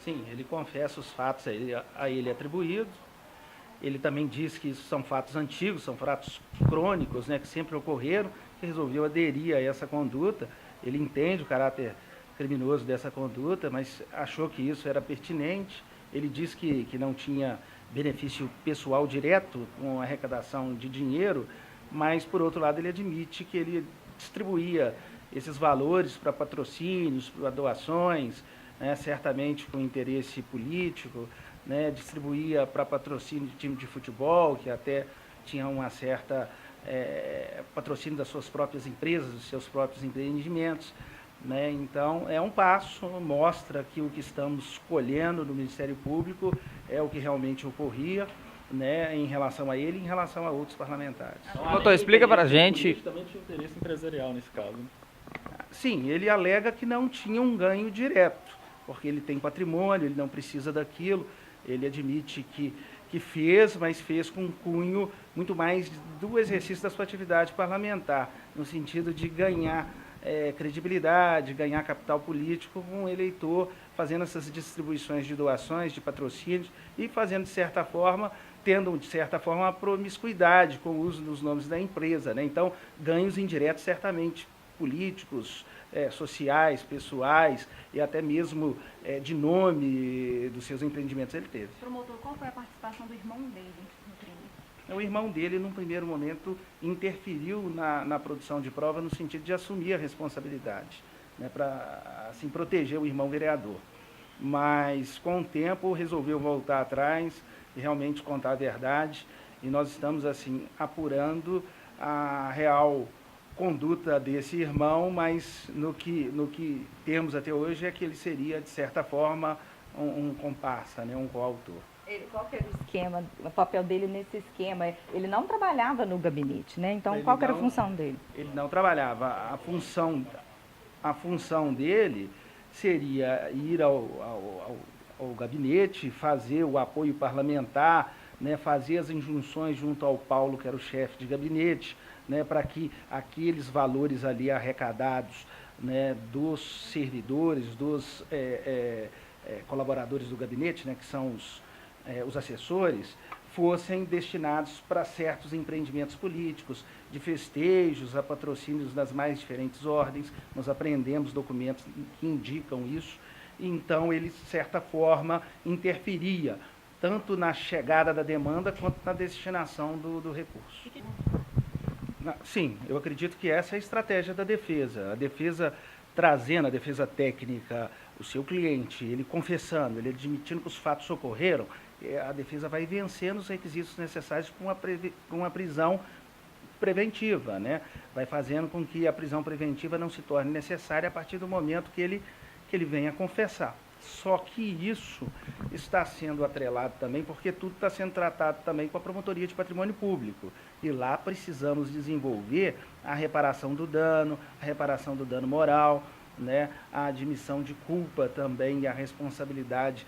Sim, ele confessa os fatos a ele atribuídos. Ele também diz que isso são fatos antigos, são fatos crônicos, né, que sempre ocorreram, que resolveu aderir a essa conduta. Ele entende o caráter criminoso dessa conduta, mas achou que isso era pertinente. Ele diz que não tinha benefício pessoal direto com a arrecadação de dinheiro, mas, por outro lado, ele admite que ele distribuía esses valores para patrocínios, para doações, né, certamente com interesse político, né, distribuía para patrocínio de time de futebol, que até tinha uma certa patrocínio das suas próprias empresas, dos seus próprios empreendimentos. Né? Então, é um passo, mostra que o que estamos colhendo no Ministério Público é o que realmente ocorria, né, em relação a ele e em relação a outros parlamentares. Doutor, explica para a gente... Ele também tinha interesse empresarial nesse caso. Né? Sim, ele alega que não tinha um ganho direto, porque ele tem patrimônio, ele não precisa daquilo. Ele admite que fez, mas fez com um cunho muito mais do exercício da sua atividade parlamentar, no sentido de ganhar credibilidade, ganhar capital político com o eleitor, fazendo essas distribuições de doações, de patrocínios e fazendo, de certa forma, tendo, de certa forma, uma promiscuidade com o uso dos nomes da empresa. Né? Então, ganhos indiretos, certamente, políticos, sociais, pessoais e até mesmo de nome dos seus empreendimentos ele teve. Promotor, qual foi a participação do irmão dele no crime? O irmão dele, num primeiro momento, interferiu na produção de prova no sentido de assumir a responsabilidade, né, para assim, proteger o irmão vereador. Mas, com o tempo, resolveu voltar atrás e realmente contar a verdade. E nós estamos assim apurando a real conduta desse irmão, mas no que temos até hoje é que ele seria, de certa forma, um comparsa, né, um coautor. Qual que era o esquema, o papel dele nesse esquema? Ele não trabalhava no gabinete, né? Então, Ele qual que era a não- função dele? Ele não trabalhava. A função dele seria ir ao gabinete, fazer o apoio parlamentar, né, fazer as injunções junto ao Paulo, que era o chefe de gabinete, né, para que aqueles valores ali arrecadados, né, dos servidores, dos colaboradores do gabinete, né, que são os assessores, fossem destinados para certos empreendimentos políticos, de festejos, a patrocínios das mais diferentes ordens. Nós apreendemos documentos que indicam isso. Então, ele, de certa forma, interferia tanto na chegada da demanda quanto na destinação do recurso. Sim, eu acredito que essa é a estratégia da defesa. A defesa trazendo, a defesa técnica, o seu cliente, ele confessando, ele admitindo que os fatos ocorreram, a defesa vai vencendo os requisitos necessários para uma prisão preventiva, né? Vai fazendo com que a prisão preventiva não se torne necessária a partir do momento que ele venha confessar. Só que isso está sendo atrelado também, porque tudo está sendo tratado também com a Promotoria de Patrimônio Público. E lá precisamos desenvolver a reparação do dano moral, né? A admissão de culpa também e a responsabilidade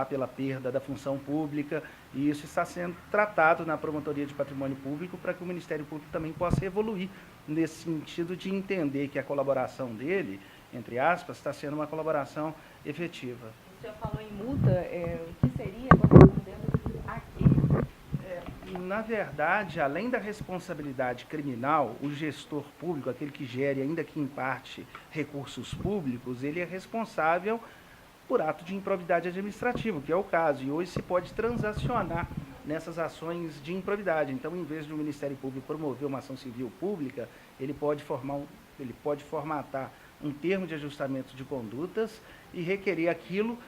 pela perda da função pública, e isso está sendo tratado na Promotoria de Patrimônio Público para que o Ministério Público também possa evoluir nesse sentido de entender que a colaboração dele, entre aspas, está sendo uma colaboração efetiva. O senhor falou em multa, o que seria correspondendo a quê? Na verdade, além da responsabilidade criminal, o gestor público, aquele que gere, ainda que em parte, recursos públicos, ele é responsável por ato de improbidade administrativa, que é o caso, e hoje se pode transacionar nessas ações de improbidade. Então, em vez de o Ministério Público promover uma ação civil pública, ele pode formatar um termo de ajustamento de condutas e requerer aquilo,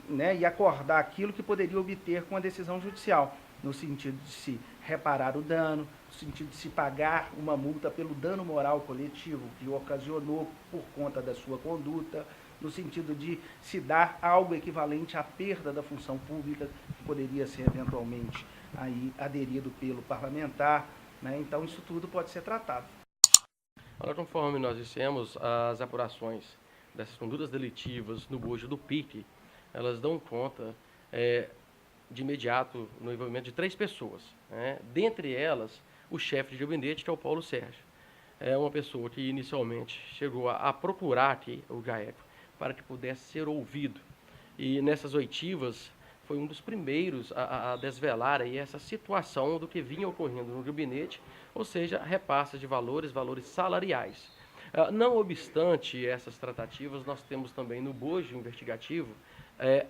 né, e acordar aquilo que poderia obter com a decisão judicial, no sentido de se reparar o dano, no sentido de se pagar uma multa pelo dano moral coletivo que ocasionou por conta da sua conduta, no sentido de se dar algo equivalente à perda da função pública, que poderia ser eventualmente aí aderido pelo parlamentar, né? Então, isso tudo pode ser tratado. Agora, conforme nós dissemos, as apurações dessas condutas delitivas no bojo do PIC, elas dão conta de imediato no envolvimento de 3 pessoas, né? Dentre elas, o chefe de gabinete, que é o Paulo Sérgio. É uma pessoa que inicialmente chegou a procurar aqui o GAECO para que pudesse ser ouvido. e nessas oitivas foi um dos primeiros a desvelar aí essa situação do que vinha ocorrendo no gabinete, ou seja, repasses de valores salariais. Não obstante essas tratativas, nós temos também no bojo investigativo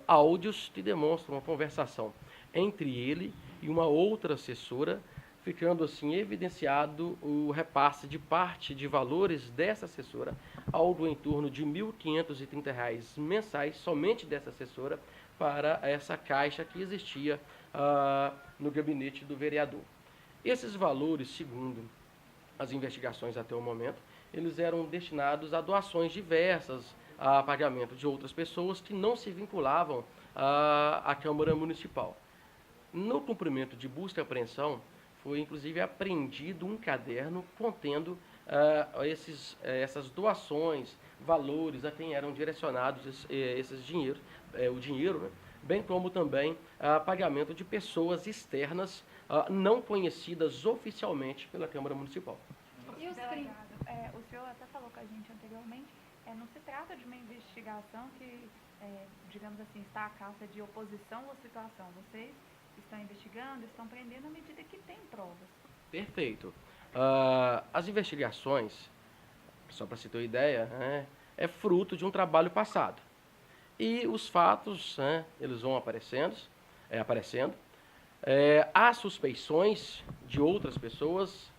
áudios que demonstram uma conversação entre ele e uma outra assessora, ficando assim evidenciado o repasse de parte de valores dessa assessora, algo em torno de R$ 1.530 mensais, somente dessa assessora, para essa caixa que existia no gabinete do vereador. Esses valores, segundo as investigações até o momento, eles eram destinados a doações diversas, a pagamento de outras pessoas que não se vinculavam à Câmara Municipal. No cumprimento de busca e apreensão, foi inclusive apreendido um caderno contendo essas doações, valores a quem eram direcionados esses dinheiros, o dinheiro, né? Bem como também pagamento de pessoas externas não conhecidas oficialmente pela Câmara Municipal. E os crimes? O senhor até falou com a gente anteriormente, não se trata de uma investigação que, digamos assim, está à caça de oposição ou situação. Vocês estão investigando, estão prendendo à medida que tem provas. Perfeito. As investigações, só para se ter uma ideia, é fruto de um trabalho passado. E os fatos, eles vão aparecendo. Há suspeições de outras pessoas.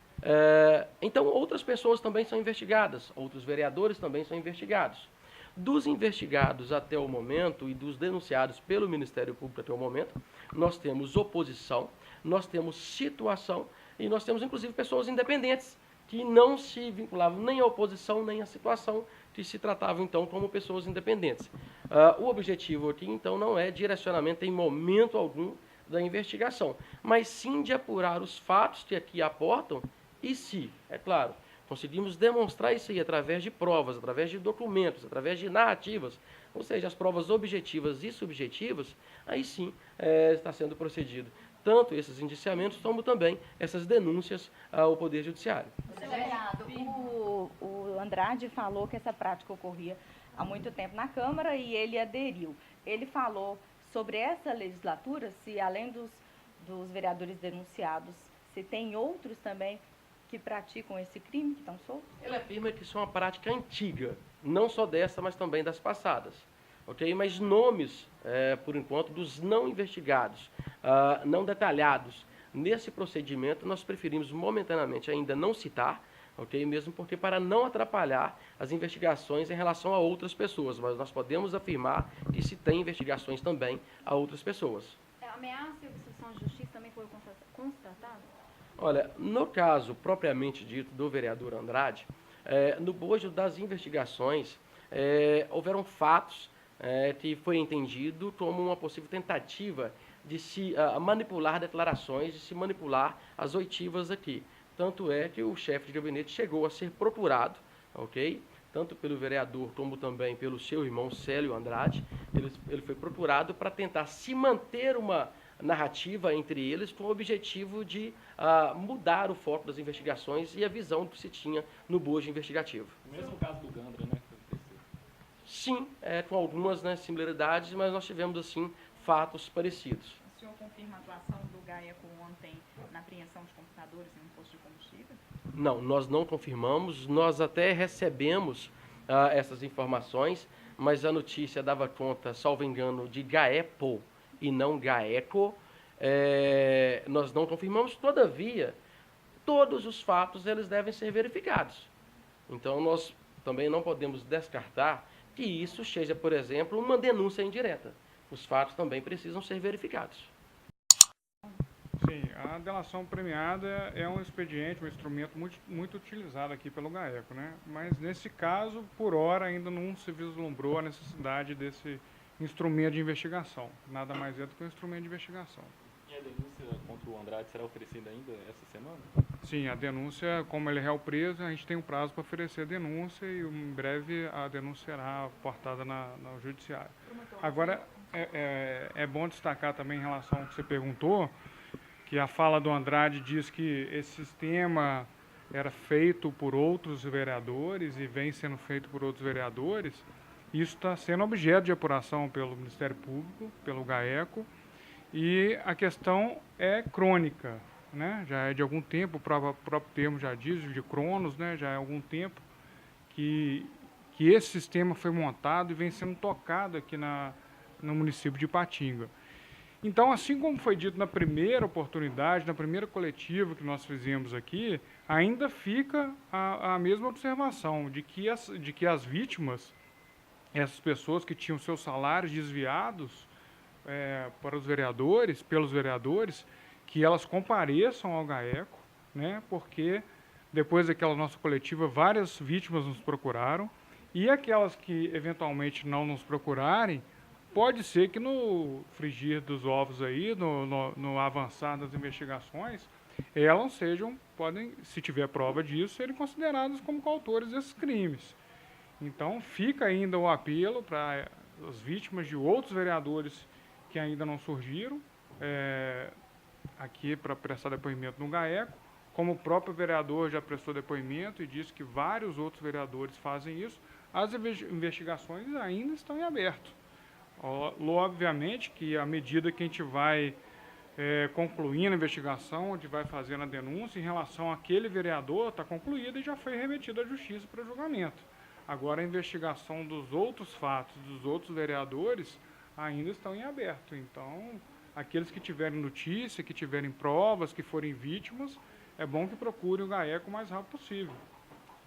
Então, outras pessoas também são investigadas, outros vereadores também são investigados. Dos investigados até o momento e dos denunciados pelo Ministério Público até o momento, nós temos oposição, nós temos situação e nós temos, inclusive, pessoas independentes que não se vinculavam nem à oposição nem à situação, que se tratavam, então, como pessoas independentes. O objetivo aqui, então, não é direcionamento em momento algum da investigação, mas sim de apurar os fatos que aqui aportam e se, é claro, conseguimos demonstrar isso aí através de provas, através de documentos, através de narrativas, ou seja, as provas objetivas e subjetivas, aí sim está sendo procedido tanto esses indiciamentos como também essas denúncias ao Poder Judiciário. Delegado, o Andrade falou que essa prática ocorria há muito tempo na Câmara e ele aderiu. Ele falou sobre essa legislatura, se além dos vereadores denunciados, se tem outros também que praticam esse crime, que estão soltos? Ele afirma que isso é uma prática antiga, não só dessa, mas também das passadas. Okay? Mas nomes, por enquanto, dos não investigados, não detalhados nesse procedimento, nós preferimos momentaneamente ainda não citar, okay? Mesmo porque para não atrapalhar as investigações em relação a outras pessoas, mas nós podemos afirmar que se tem investigações também a outras pessoas. A ameaça e obstrução de justiça também foi constatada? Olha, no caso propriamente dito do vereador Andrade, no bojo das investigações, houveram fatos que foi entendido como uma possível tentativa de se manipular declarações, de se manipular as oitivas aqui. Tanto é que o chefe de gabinete chegou a ser procurado, ok? Tanto pelo vereador como também pelo seu irmão Célio Andrade. Ele foi procurado para tentar se manter uma narrativa entre eles com o objetivo de mudar o foco das investigações e a visão que se tinha no bojo investigativo. O mesmo caso do Gandra, né? Sim, com algumas similaridades, mas nós tivemos, assim, fatos parecidos. O senhor confirma a atuação do GAECO ontem na apreensão de computadores em um posto de combustível? Não, nós não confirmamos, nós até recebemos essas informações, mas a notícia dava conta, salvo engano, de GAEPO e não GAECO. Nós não confirmamos, todavia, todos os fatos eles devem ser verificados. Então, nós também não podemos descartar que isso seja, por exemplo, uma denúncia indireta. Os fatos também precisam ser verificados. Sim, a delação premiada é um expediente, um instrumento muito utilizado aqui pelo GAECO, né? Mas nesse caso, por hora, ainda não se vislumbrou a necessidade desse instrumento de investigação. Nada mais é do que um instrumento de investigação. E a denúncia contra o Andrade será oferecida ainda essa semana? Sim, a denúncia, como ele é réu preso, a gente tem um prazo para oferecer a denúncia e em breve a denúncia será portada no judiciário. Agora, é bom destacar também em relação ao que você perguntou, que a fala do Andrade diz que esse sistema era feito por outros vereadores e vem sendo feito por outros vereadores. Isso está sendo objeto de apuração pelo Ministério Público, pelo GAECO, e a questão é crônica, né? Já é de algum tempo, o próprio termo já diz, de cronos, né? Já é algum tempo que esse sistema foi montado e vem sendo tocado aqui no município de Ipatinga. Então, assim como foi dito na primeira oportunidade, na primeira coletiva que nós fizemos aqui, ainda fica a mesma observação de que as vítimas, essas pessoas que tinham seus salários desviados para os vereadores, pelos vereadores, que elas compareçam ao GAECO, né, porque depois daquela nossa coletiva, várias vítimas nos procuraram, e aquelas que eventualmente não nos procurarem, pode ser que no frigir dos ovos aí, no avançar das investigações, elas podem, se tiver prova disso, serem consideradas como coautores desses crimes. Então, fica ainda o apelo para as vítimas de outros vereadores que ainda não surgiram aqui para prestar depoimento no GAECO, como o próprio vereador já prestou depoimento e disse que vários outros vereadores fazem isso, as investigações ainda estão em aberto. Obviamente que à medida que a gente vai concluindo a investigação, onde vai fazendo a denúncia, em relação àquele vereador, está concluída e já foi remetida à justiça para julgamento. Agora, a investigação dos outros fatos, dos outros vereadores, ainda estão em aberto. Então, aqueles que tiverem notícia, que tiverem provas, que forem vítimas, é bom que procurem o GAECO o mais rápido possível.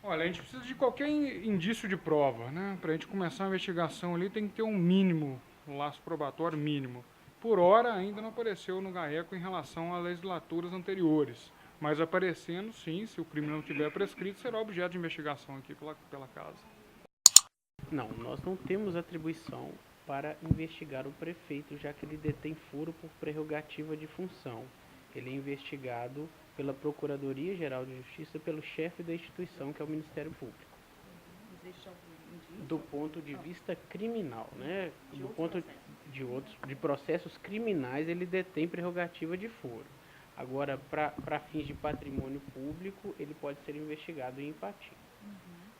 Olha, a gente precisa de qualquer indício de prova, né? Para a gente começar a investigação ali, tem que ter um mínimo, um laço probatório mínimo. Por hora, ainda não apareceu no GAECO em relação a legislaturas anteriores. Mas aparecendo, sim, se o crime não tiver prescrito, será objeto de investigação aqui pela casa. Não, nós não temos atribuição para investigar o prefeito, já que ele detém foro por prerrogativa de função. Ele é investigado pela Procuradoria-Geral de Justiça, pelo chefe da instituição, que é o Ministério Público. Do ponto de vista criminal, né? Do ponto de processos criminais, ele detém prerrogativa de foro. Agora, para fins de patrimônio público, ele pode ser investigado em Ipatinga.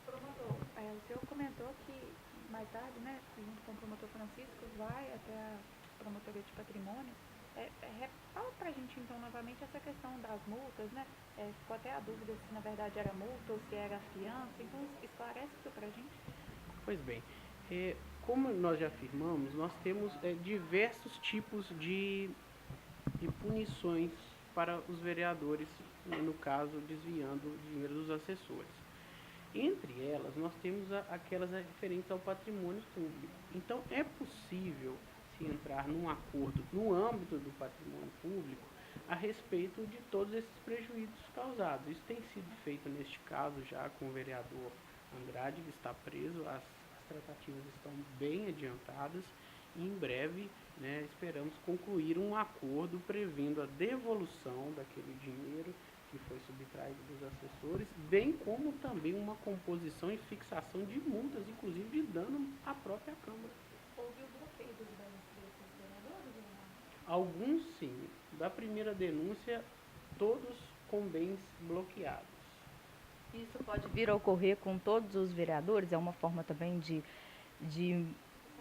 Promotor, o senhor comentou que mais tarde, né, junto com o promotor Francisco, vai até a promotoria de patrimônio. Fala pra gente então novamente essa questão das multas, né? Ficou até a dúvida se na verdade era multa ou se era fiança, então esclarece isso pra gente. Pois bem, como nós já afirmamos, nós temos diversos tipos de punições para os vereadores, no caso, desviando o dinheiro dos assessores. Entre elas, nós temos aquelas referentes ao patrimônio público. Então, é possível se entrar num acordo no âmbito do patrimônio público a respeito de todos esses prejuízos causados. Isso tem sido feito neste caso já com o vereador Andrade, que está preso. As tratativas estão bem adiantadas e em breve, né, esperamos concluir um acordo prevendo a devolução daquele dinheiro que foi subtraído dos assessores, bem como também uma composição e fixação de multas, inclusive de dano à própria Câmara. Houve o bloqueio dos bens desses vereadores ou não? Alguns sim. Da primeira denúncia, todos com bens bloqueados. Isso pode vir a ocorrer com todos os vereadores? É uma forma também de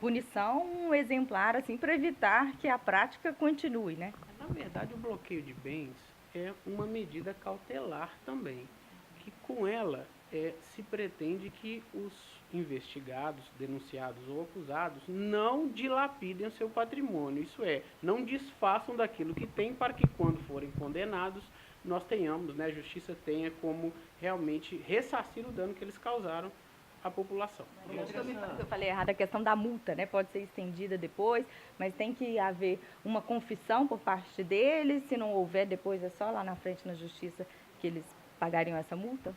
punição exemplar, assim, para evitar que a prática continue, né? Na verdade, o bloqueio de bens é uma medida cautelar também, que com ela se pretende que os investigados, denunciados ou acusados não dilapidem o seu patrimônio, isso é, não desfaçam daquilo que tem para que quando forem condenados, nós tenhamos, né, a justiça tenha como realmente ressarcir o dano que eles causaram à população. Eu falei errado, a questão da multa, né? Pode ser estendida depois, mas tem que haver uma confissão por parte deles. Se não houver, depois é só lá na frente na justiça que eles pagariam essa multa?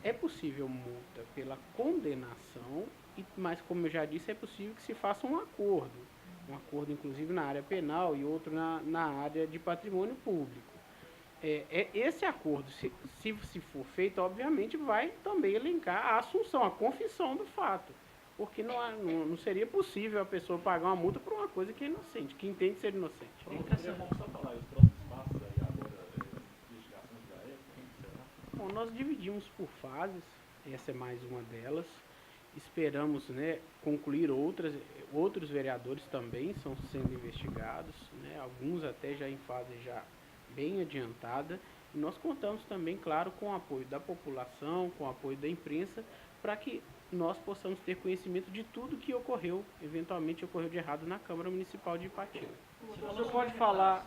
É possível multa pela condenação, mas como eu já disse, é possível que se faça um acordo inclusive na área penal e outro na área de patrimônio público. Esse acordo, se for feito, obviamente vai também elencar a assunção, a confissão do fato, porque não seria possível a pessoa pagar uma multa por uma coisa que é inocente, que entende ser inocente. Bom, nós dividimos por fases, essa é mais uma delas, esperamos, né, concluir outros vereadores também estão sendo investigados, né, alguns até já em fase já bem adiantada. E nós contamos também, claro, com o apoio da população, com o apoio da imprensa, para que nós possamos ter conhecimento de tudo que ocorreu, eventualmente ocorreu de errado na Câmara Municipal de Ipatinga. Você pode falar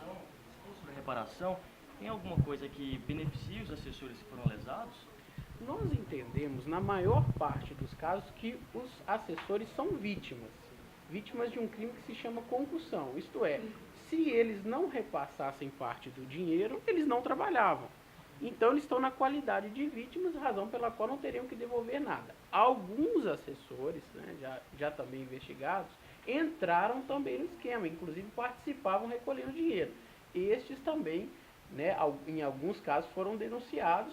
sobre a reparação? Tem alguma coisa que beneficie os assessores que foram lesados? Nós entendemos, na maior parte dos casos, que os assessores são vítimas de um crime que se chama concussão. Isto é, se eles não repassassem parte do dinheiro, eles não trabalhavam. Então, eles estão na qualidade de vítimas, razão pela qual não teriam que devolver nada. Alguns assessores, né, já também investigados, entraram também no esquema, inclusive participavam recolhendo dinheiro. Estes também, né, em alguns casos, foram denunciados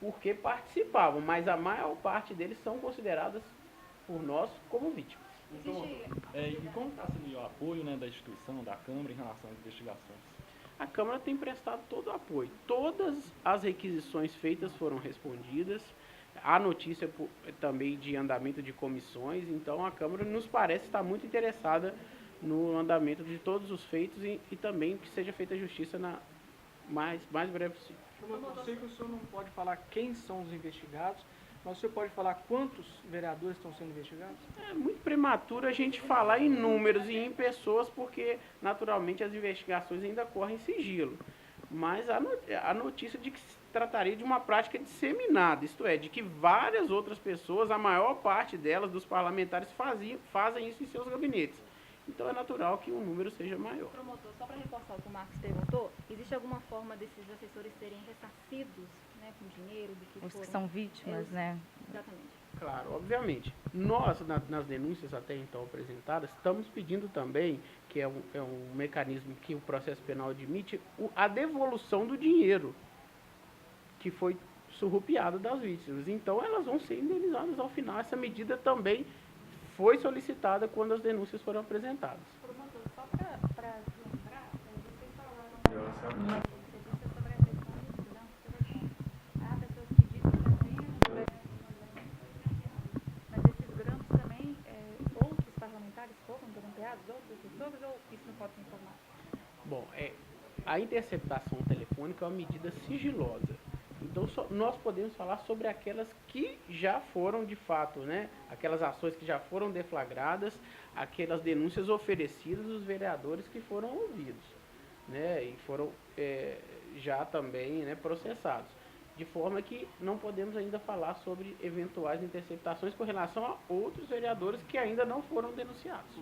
porque participavam, mas a maior parte deles são consideradas por nós como vítimas. Então, e como está sendo o apoio, né, da instituição, da Câmara, em relação às investigações? A Câmara tem prestado todo o apoio. Todas as requisições feitas foram respondidas. Há notícia também de andamento de comissões, então a Câmara nos parece estar muito interessada no andamento de todos os feitos e também que seja feita a justiça na mais breve possível. Eu sei que o senhor não pode falar quem são os investigados, mas o senhor pode falar quantos vereadores estão sendo investigados? É muito prematuro a gente falar em números e em pessoas, porque naturalmente as investigações ainda correm sigilo. Mas a notícia de que se trataria de uma prática disseminada, isto é, de que várias outras pessoas, a maior parte delas, dos parlamentares, fazem isso em seus gabinetes. Então é natural que o número seja maior. Promotor, só para reforçar o que o Marcos perguntou, existe alguma forma desses assessores serem ressarcidos, né, com dinheiro do que Os foram... que são vítimas, né? Exatamente. Claro, obviamente. Nós, nas denúncias até então apresentadas, estamos pedindo também, que é um mecanismo que o processo penal admite, a devolução do dinheiro que foi surrupiado das vítimas. Então elas vão ser indenizadas ao final. Essa medida também foi solicitada quando as denúncias foram apresentadas. Promotor, só para lembrar, vocês falaram uma entrevista sobre a questão dos grampos. Há pessoas que dizem também, mas esses grampos também, outros parlamentares foram grampeados, outros assessores, ou isso não pode ser informado? Bom, a interceptação telefônica é uma medida sigilosa. Então, nós podemos falar sobre aquelas que já foram, de fato, né, aquelas ações que já foram deflagradas, aquelas denúncias oferecidas dos vereadores que foram ouvidos, né, e foram já também, né, processados. De forma que não podemos ainda falar sobre eventuais interceptações com relação a outros vereadores que ainda não foram denunciados.